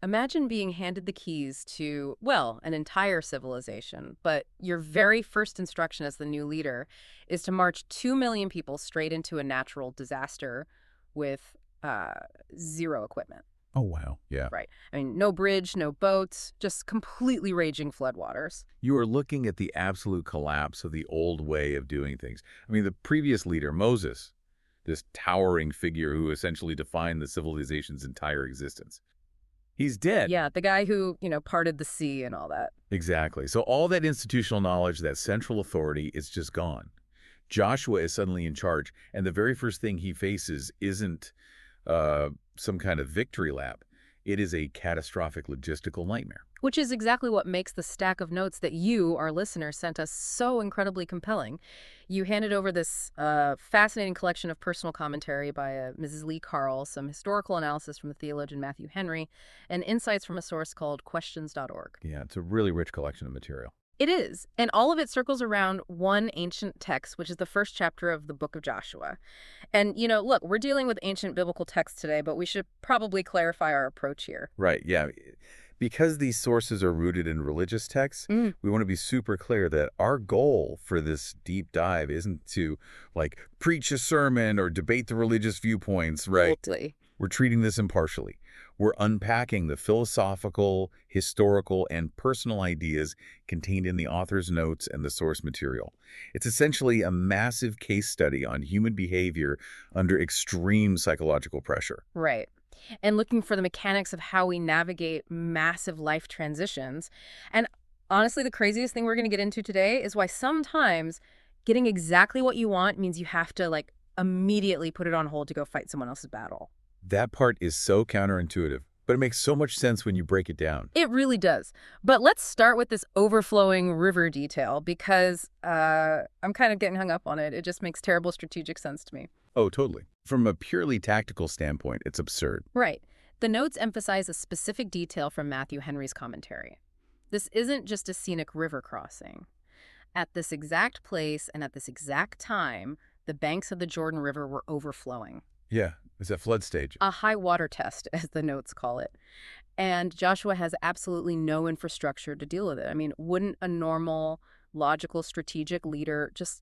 Imagine being handed the keys to, well, an entire civilization, but your very first instruction as the new leader is to march 2 million people straight into a natural disaster with uh, zero equipment, Oh, wow. Yeah. right? I mean, no bridge, no boats, just completely raging floodwaters. You are looking at the absolute collapse of the old way of doing things. I mean, the previous leader, Moses, this towering figure who essentially defined the civilization's entire existence. He's dead. Yeah, the guy who, parted the sea and all that. Exactly. So all that institutional knowledge, that central authority, is just gone. Joshua is suddenly in charge, and the very first thing he faces isn't some kind of victory lap. It is a catastrophic logistical nightmare. Which is exactly what makes the stack of notes that you, our listeners, sent us so incredibly compelling. You handed over this fascinating collection of personal commentary by Mrs. Lee Carl, some historical analysis from the theologian Matthew Henry, and insights from a source called questions.org. Yeah, it's a really rich collection of material. It is, and all of it circles around one ancient text, which is the first chapter of the book of Joshua. And, look, we're dealing with ancient biblical texts today, but we should probably clarify our approach here. Right, yeah. Because these sources are rooted in religious texts, we want to be super clear that our goal for this deep dive isn't to, preach a sermon or debate the religious viewpoints, right? Totally. We're treating this impartially. We're unpacking the philosophical, historical, and personal ideas contained in the author's notes and the source material. It's essentially a massive case study on human behavior under extreme psychological pressure. Right. And looking for the mechanics of how we navigate massive life transitions. And honestly, the craziest thing we're going to get into today is why sometimes getting exactly what you want means you have to, immediately put it on hold to go fight someone else's battle. That part is so counterintuitive, but it makes so much sense when you break it down. It really does. But let's start with this overflowing river detail because I'm kind of getting hung up on it. It just makes terrible strategic sense to me. Oh, totally. From a purely tactical standpoint, it's absurd. Right. The notes emphasize a specific detail from Matthew Henry's commentary. This isn't just a scenic river crossing. At this exact place and at this exact time, the banks of the Jordan River were overflowing. Yeah, it's a flood stage. A high water test, as the notes call it. And Joshua has absolutely no infrastructure to deal with it. I mean, wouldn't a normal, logical, strategic leader just,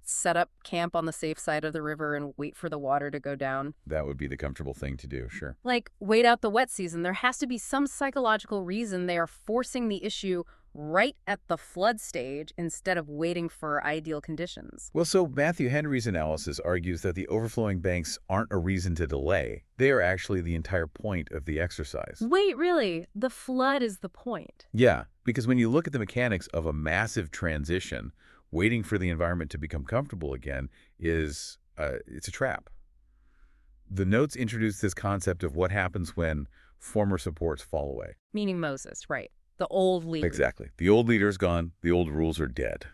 set up camp on the safe side of the river and wait for the water to go down? That would be the comfortable thing to do, sure. Wait out the wet season. There has to be some psychological reason they are forcing the issue right at the flood stage instead of waiting for ideal conditions. Well, so Matthew Henry's analysis argues that the overflowing banks aren't a reason to delay. They are actually the entire point of the exercise. Wait, really? The flood is the point? Yeah, because when you look at the mechanics of a massive transition, waiting for the environment to become comfortable again it's a trap. The notes introduce this concept of what happens when former supports fall away. Meaning Moses, right. The old leader. Exactly. The old leader is gone. The old rules are dead.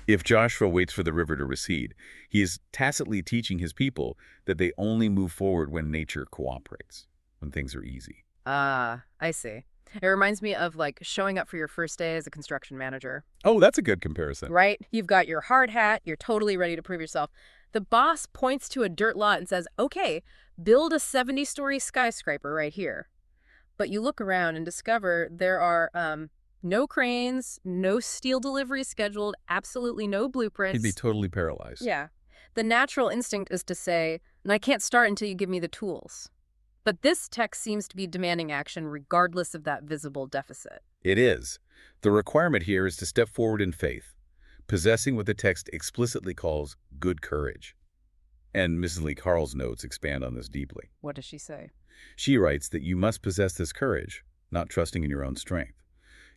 If Joshua waits for the river to recede, he is tacitly teaching his people that they only move forward when nature cooperates, when things are easy. Ah, I see. It reminds me of showing up for your first day as a construction manager. Oh, that's a good comparison. Right? You've got your hard hat. You're totally ready to prove yourself. The boss points to a dirt lot and says, okay, build a 70-story skyscraper right here. But you look around and discover there are no cranes, no steel deliveries scheduled, absolutely no blueprints. He'd be totally paralyzed. Yeah. The natural instinct is to say, and I can't start until you give me the tools. But this text seems to be demanding action regardless of that visible deficit. It is. The requirement here is to step forward in faith, possessing what the text explicitly calls good courage. And Mrs. Lee Carl's notes expand on this deeply. What does she say? She writes that you must possess this courage, not trusting in your own strength.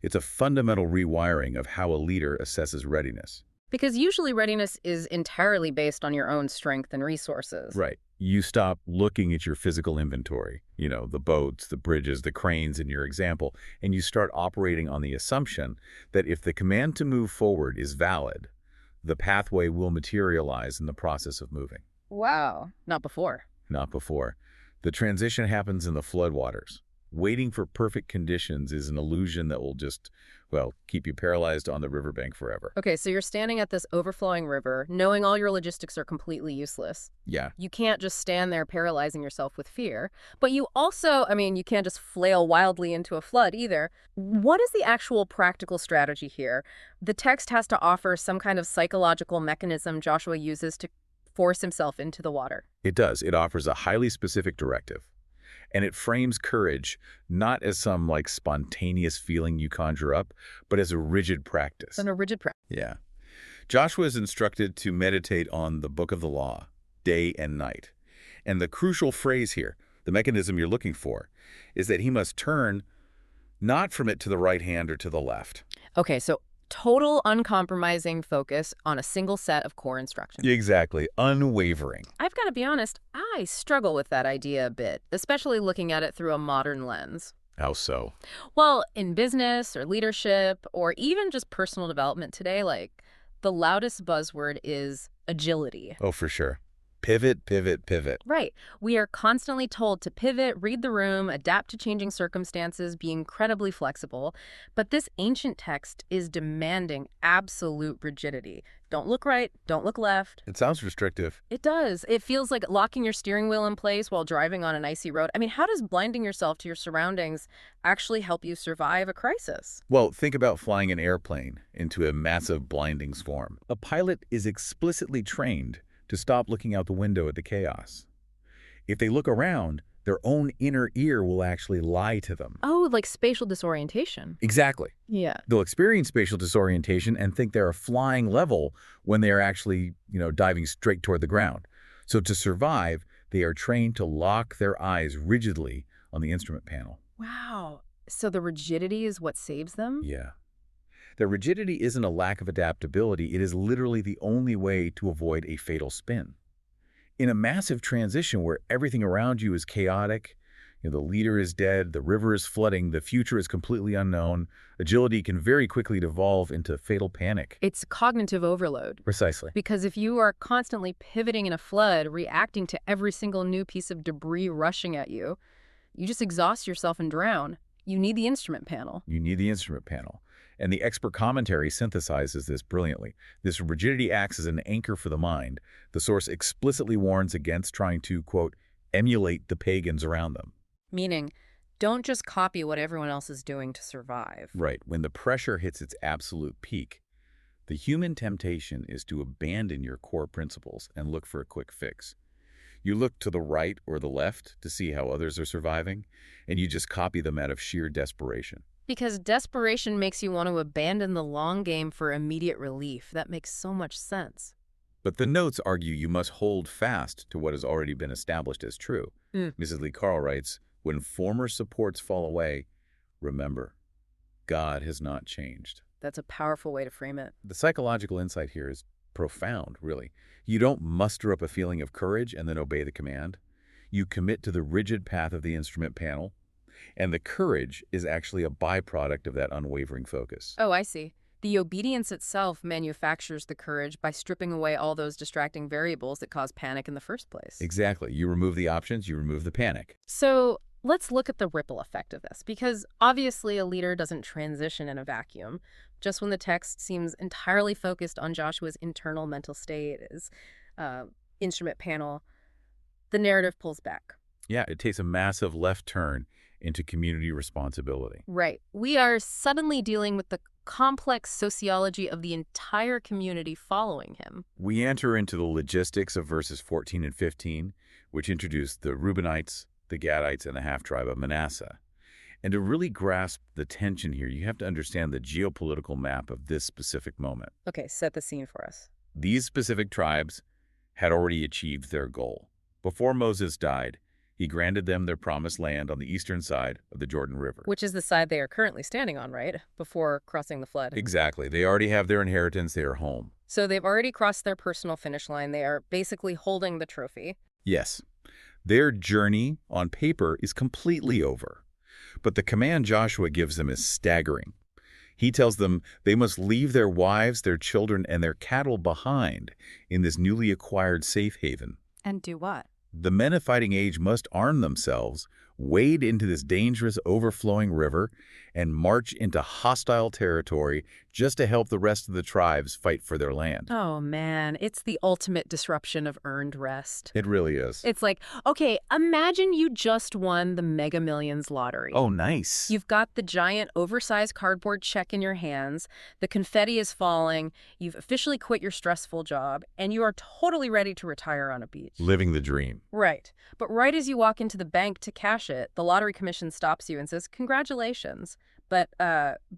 It's a fundamental rewiring of how a leader assesses readiness. Because usually readiness is entirely based on your own strength and resources. Right. You stop looking at your physical inventory, the boats, the bridges, the cranes in your example, and you start operating on the assumption that if the command to move forward is valid, the pathway will materialize in the process of moving. Wow. Not before. Not before. The transition happens in the floodwaters. Waiting for perfect conditions is an illusion that will just, well, keep you paralyzed on the riverbank forever. Okay, so you're standing at this overflowing river, knowing all your logistics are completely useless. Yeah. You can't just stand there paralyzing yourself with fear. But you also, you can't just flail wildly into a flood either. What is the actual practical strategy here? The text has to offer some kind of psychological mechanism Joshua uses to force himself into the water. It does. It offers a highly specific directive. And it frames courage not as some like spontaneous feeling you conjure up, but as a rigid practice. And a rigid practice. Yeah. Joshua is instructed to meditate on the book of the law, day and night. And the crucial phrase here, the mechanism you're looking for, is that he must turn not from it to the right hand or to the left. Okay, so total uncompromising focus on a single set of core instructions. Exactly. Unwavering. I've got to be honest, I struggle with that idea a bit, especially looking at it through a modern lens. How so? Well, in business or leadership or even just personal development today, like the loudest buzzword is agility. Oh, for sure. Pivot, pivot, pivot. Right. We are constantly told to pivot, read the room, adapt to changing circumstances, be incredibly flexible. But this ancient text is demanding absolute rigidity. Don't look right, don't look left. It sounds restrictive. It does. It feels like locking your steering wheel in place while driving on an icy road. How does blinding yourself to your surroundings actually help you survive a crisis? Well, think about flying an airplane into a massive blinding storm. A pilot is explicitly trained to stop looking out the window at the chaos. If they look around, their own inner ear will actually lie to them. Oh, like spatial disorientation. Exactly. Yeah. They'll experience spatial disorientation and think they're flying level when they are actually, diving straight toward the ground. So to survive, they are trained to lock their eyes rigidly on the instrument panel. Wow. So the rigidity is what saves them? Yeah. Their rigidity isn't a lack of adaptability. It is literally the only way to avoid a fatal spin. In a massive transition where everything around you is chaotic, the leader is dead, the river is flooding, the future is completely unknown, agility can very quickly devolve into fatal panic. It's cognitive overload. Precisely. Because if you are constantly pivoting in a flood, reacting to every single new piece of debris rushing at you, you just exhaust yourself and drown. You need the instrument panel. You need the instrument panel. And the expert commentary synthesizes this brilliantly. This rigidity acts as an anchor for the mind. The source explicitly warns against trying to, quote, emulate the pagans around them. Meaning, don't just copy what everyone else is doing to survive. Right. When the pressure hits its absolute peak, the human temptation is to abandon your core principles and look for a quick fix. You look to the right or the left to see how others are surviving, and you just copy them out of sheer desperation. Because desperation makes you want to abandon the long game for immediate relief. That makes so much sense. But the notes argue you must hold fast to what has already been established as true. Mrs. Lee Carl writes, when former supports fall away, remember, God has not changed. That's a powerful way to frame it. The psychological insight here is profound, really. You don't muster up a feeling of courage and then obey the command. You commit to the rigid path of the instrument panel, and the courage is actually a byproduct of that unwavering focus. Oh, I see. The obedience itself manufactures the courage by stripping away all those distracting variables that cause panic in the first place. Exactly. You remove the options, you remove the panic. So let's look at the ripple effect of this, because obviously a leader doesn't transition in a vacuum. Just when the text seems entirely focused on Joshua's internal mental state, his instrument panel, the narrative pulls back. Yeah, it takes a massive left turn into community responsibility. Right. We are suddenly dealing with the complex sociology of the entire community following him. We enter into the logistics of verses 14 and 15, which introduce the Reubenites, the Gadites, and the half-tribe of Manasseh. And to really grasp the tension here, you have to understand the geopolitical map of this specific moment. Okay, set the scene for us. These specific tribes had already achieved their goal. Before Moses died, he granted them their promised land on the eastern side of the Jordan River. Which is the side they are currently standing on, right? Before crossing the flood. Exactly. They already have their inheritance. They are home. So they've already crossed their personal finish line. They are basically holding the trophy. Yes. Their journey on paper is completely over. But the command Joshua gives them is staggering. He tells them they must leave their wives, their children, and their cattle behind in this newly acquired safe haven. And do what? The men of fighting age must arm themselves wade into this dangerous overflowing river, and march into hostile territory just to help the rest of the tribes fight for their land. Oh man, it's the ultimate disruption of earned rest. It really is. It's like, okay, imagine you just won the Mega Millions lottery. Oh, nice. You've got the giant oversized cardboard check in your hands, the confetti is falling, you've officially quit your stressful job, and you are totally ready to retire on a beach. Living the dream. Right. But right as you walk into the bank to cash it, the lottery commission stops you and says, congratulations. But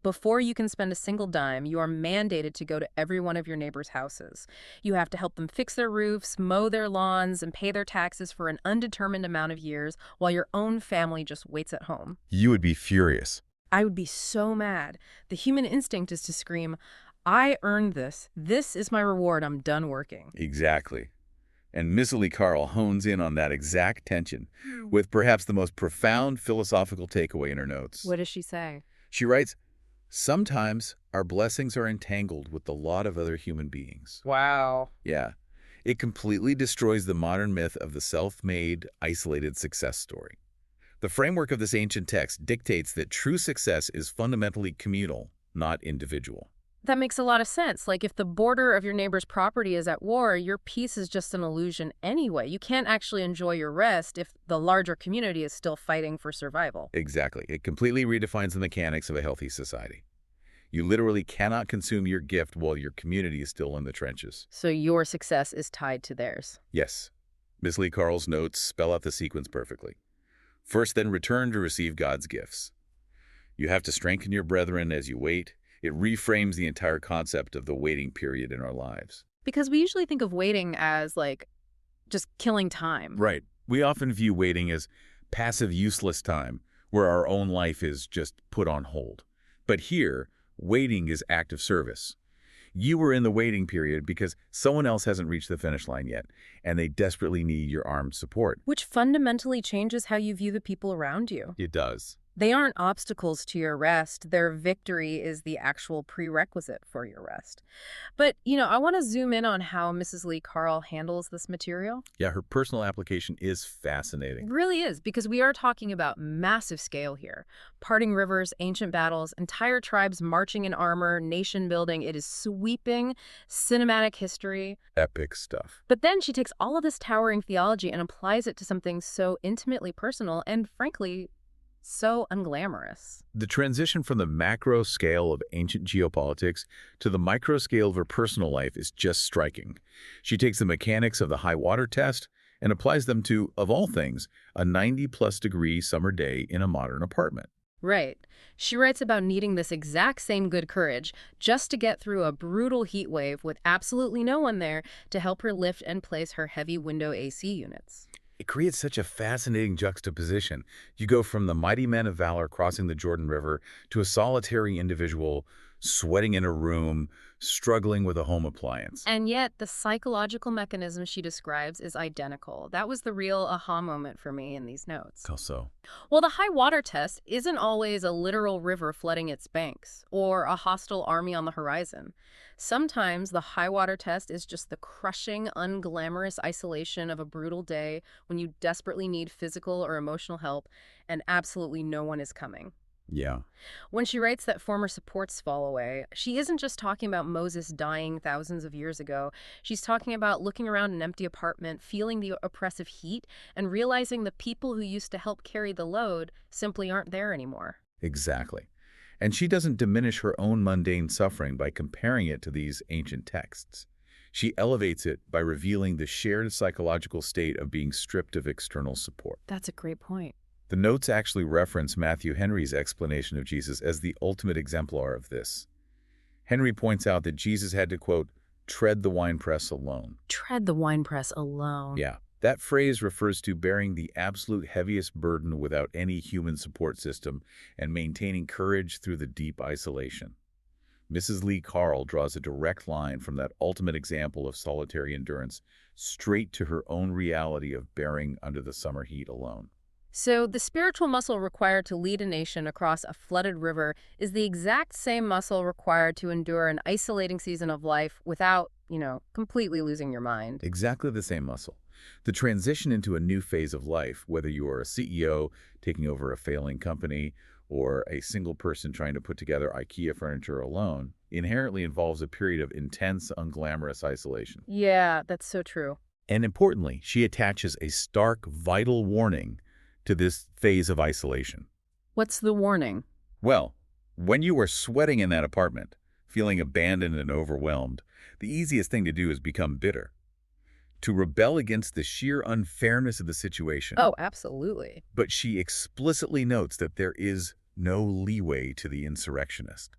before you can spend a single dime, you are mandated to go to every one of your neighbors' houses. You have to help them fix their roofs, mow their lawns, and pay their taxes for an undetermined amount of years while your own family just waits at home. You would be furious. I would be so mad. The human instinct is to scream, I earned this. This is my reward. I'm done working. Exactly. And Miss Lee Carl hones in on that exact tension with perhaps the most profound philosophical takeaway in her notes. What does she say? She writes, sometimes our blessings are entangled with the lot of other human beings. Wow. Yeah. It completely destroys the modern myth of the self-made, isolated success story. The framework of this ancient text dictates that true success is fundamentally communal, not individual. That makes a lot of sense. Like if the border of your neighbor's property is at war, your peace is just an illusion anyway. You can't actually enjoy your rest if the larger community is still fighting for survival. Exactly. It completely redefines the mechanics of a healthy society. You literally cannot consume your gift while your community is still in the trenches. So your success is tied to theirs. Yes. Miss Lee Carl's notes spell out the sequence perfectly. First, then return to receive God's gifts. You have to strengthen your brethren as you wait. It reframes the entire concept of the waiting period in our lives. Because we usually think of waiting as like just killing time. Right. We often view waiting as passive, useless time, where our own life is just put on hold. But here, waiting is active service. You were in the waiting period because someone else hasn't reached the finish line yet, and they desperately need your armed support. Which fundamentally changes how you view the people around you. It does. They aren't obstacles to your rest. Their victory is the actual prerequisite for your rest. But, I want to zoom in on how Mrs. Lee Carl handles this material. Yeah, her personal application is fascinating. It really is, because we are talking about massive scale here. Parting rivers, ancient battles, entire tribes marching in armor, nation building. It is sweeping cinematic history. Epic stuff. But then she takes all of this towering theology and applies it to something so intimately personal and, frankly, so unglamorous. The transition from the macro scale of ancient geopolitics to the micro scale of her personal life is just striking. She takes the mechanics of the high water test and applies them to, of all things, a 90-plus degree summer day in a modern apartment. Right. She writes about needing this exact same good courage just to get through a brutal heat wave with absolutely no one there to help her lift and place her heavy window AC units. It creates such a fascinating juxtaposition. You go from the mighty men of valor crossing the Jordan River to a solitary individual sweating in a room, struggling with a home appliance. And yet, the psychological mechanism she describes is identical. That was the real aha moment for me in these notes. How so? Well, the high water test isn't always a literal river flooding its banks or a hostile army on the horizon. Sometimes the high water test is just the crushing, unglamorous isolation of a brutal day when you desperately need physical or emotional help and absolutely no one is coming. Yeah. When she writes that former supports fall away, she isn't just talking about Moses dying thousands of years ago. She's talking about looking around an empty apartment, feeling the oppressive heat, and realizing the people who used to help carry the load simply aren't there anymore. Exactly. And she doesn't diminish her own mundane suffering by comparing it to these ancient texts. She elevates it by revealing the shared psychological state of being stripped of external support. That's a great point. The notes actually reference Matthew Henry's explanation of Jesus as the ultimate exemplar of this. Henry points out that Jesus had to, quote, tread the winepress alone. Tread the winepress alone. Yeah. That phrase refers to bearing the absolute heaviest burden without any human support system and maintaining courage through the deep isolation. Mrs. Lee Carl draws a direct line from that ultimate example of solitary endurance straight to her own reality of bearing under the summer heat alone. So the spiritual muscle required to lead a nation across a flooded river is the exact same muscle required to endure an isolating season of life without, completely losing your mind. Exactly the same muscle. The transition into a new phase of life, whether you are a CEO taking over a failing company or a single person trying to put together IKEA furniture alone, inherently involves a period of intense, unglamorous isolation. Yeah, that's so true. And importantly, she attaches a stark, vital warning to this phase of isolation. What's the warning? Well, when you are sweating in that apartment, feeling abandoned and overwhelmed, the easiest thing to do is become bitter, to rebel against the sheer unfairness of the situation. Oh, absolutely. But she explicitly notes that there is no leeway to the insurrectionist.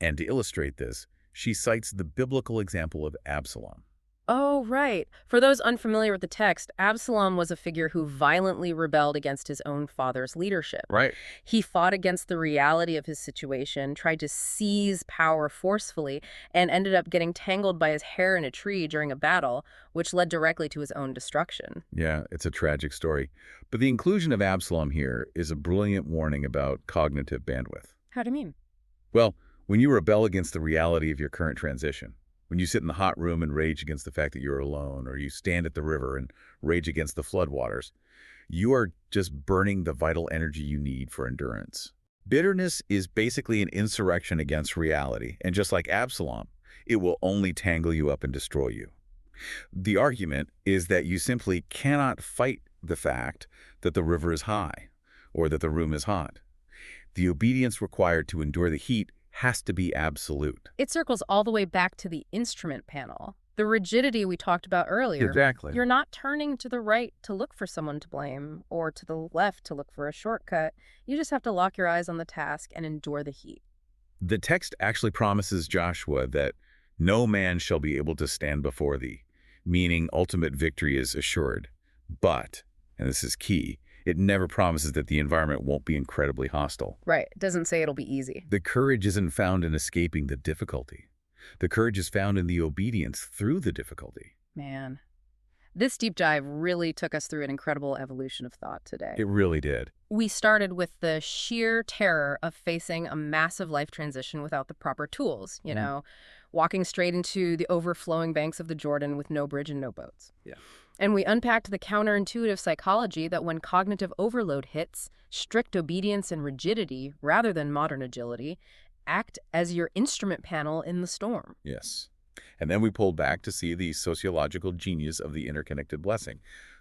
And to illustrate this, she cites the biblical example of Absalom. Oh, right. For those unfamiliar with the text, Absalom was a figure who violently rebelled against his own father's leadership. Right. He fought against the reality of his situation, tried to seize power forcefully, and ended up getting tangled by his hair in a tree during a battle, which led directly to his own destruction. Yeah, it's a tragic story. But the inclusion of Absalom here is a brilliant warning about cognitive bandwidth. How do you mean? Well, when you rebel against the reality of your current transition, when you sit in the hot room and rage against the fact that you're alone, or you stand at the river and rage against the floodwaters, you are just burning the vital energy you need for endurance. Bitterness is basically an insurrection against reality, and just like Absalom, it will only tangle you up and destroy you. The argument is that you simply cannot fight the fact that the river is high or that the room is hot. The obedience required to endure the heat has to be absolute. It circles all the way back to the instrument panel. The rigidity we talked about earlier. Exactly. You're not turning to the right to look for someone to blame or to the left to look for a shortcut. You just have to lock your eyes on the task and endure the heat. The text actually promises Joshua that no man shall be able to stand before thee, meaning ultimate victory is assured. But, and this is key, it never promises that the environment won't be incredibly hostile. Right. It doesn't say it'll be easy. The courage isn't found in escaping the difficulty. The courage is found in the obedience through the difficulty. Man, this deep dive really took us through an incredible evolution of thought today. It really did. We started with the sheer terror of facing a massive life transition without the proper tools, walking straight into the overflowing banks of the Jordan with no bridge and no boats. Yeah. And we unpacked the counterintuitive psychology that when cognitive overload hits, strict obedience and rigidity, rather than modern agility, act as your instrument panel in the storm. Yes. And then we pulled back to see the sociological genius of the interconnected blessing,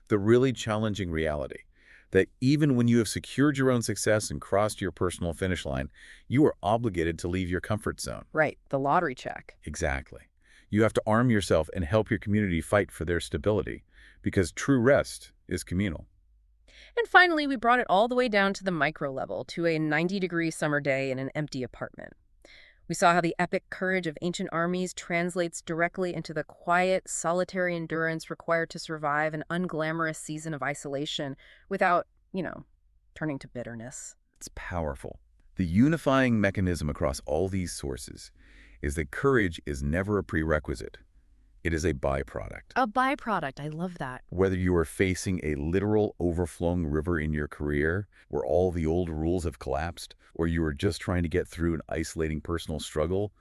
the really challenging reality that even when you have secured your own success and crossed your personal finish line, you are obligated to leave your comfort zone. Right, the lottery check. Exactly. You have to arm yourself and help your community fight for their stability, because true rest is communal. And finally, we brought it all the way down to the micro level, to a 90-degree summer day in an empty apartment. We saw how the epic courage of ancient armies translates directly into the quiet, solitary endurance required to survive an unglamorous season of isolation without, turning to bitterness. It's powerful. The unifying mechanism across all these sources is that courage is never a prerequisite. It is a byproduct. A byproduct. I love that. Whether you are facing a literal overflowing river in your career where all the old rules have collapsed, or you are just trying to get through an isolating personal struggle,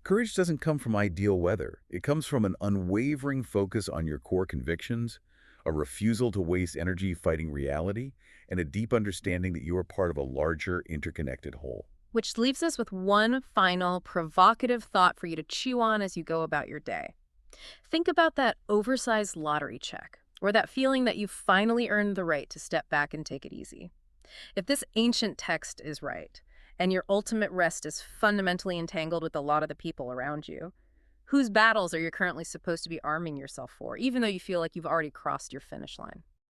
courage doesn't come from ideal weather. It comes from an unwavering focus on your core convictions, a refusal to waste energy fighting reality, and a deep understanding that you are part of a larger, interconnected whole. Which leaves us with one final provocative thought for you to chew on as you go about your day. Think about that oversized lottery check, or that feeling that you've finally earned the right to step back and take it easy. If this ancient text is right, and your ultimate rest is fundamentally entangled with a lot of the people around you, whose battles are you currently supposed to be arming yourself for, even though you feel like you've already crossed your finish line?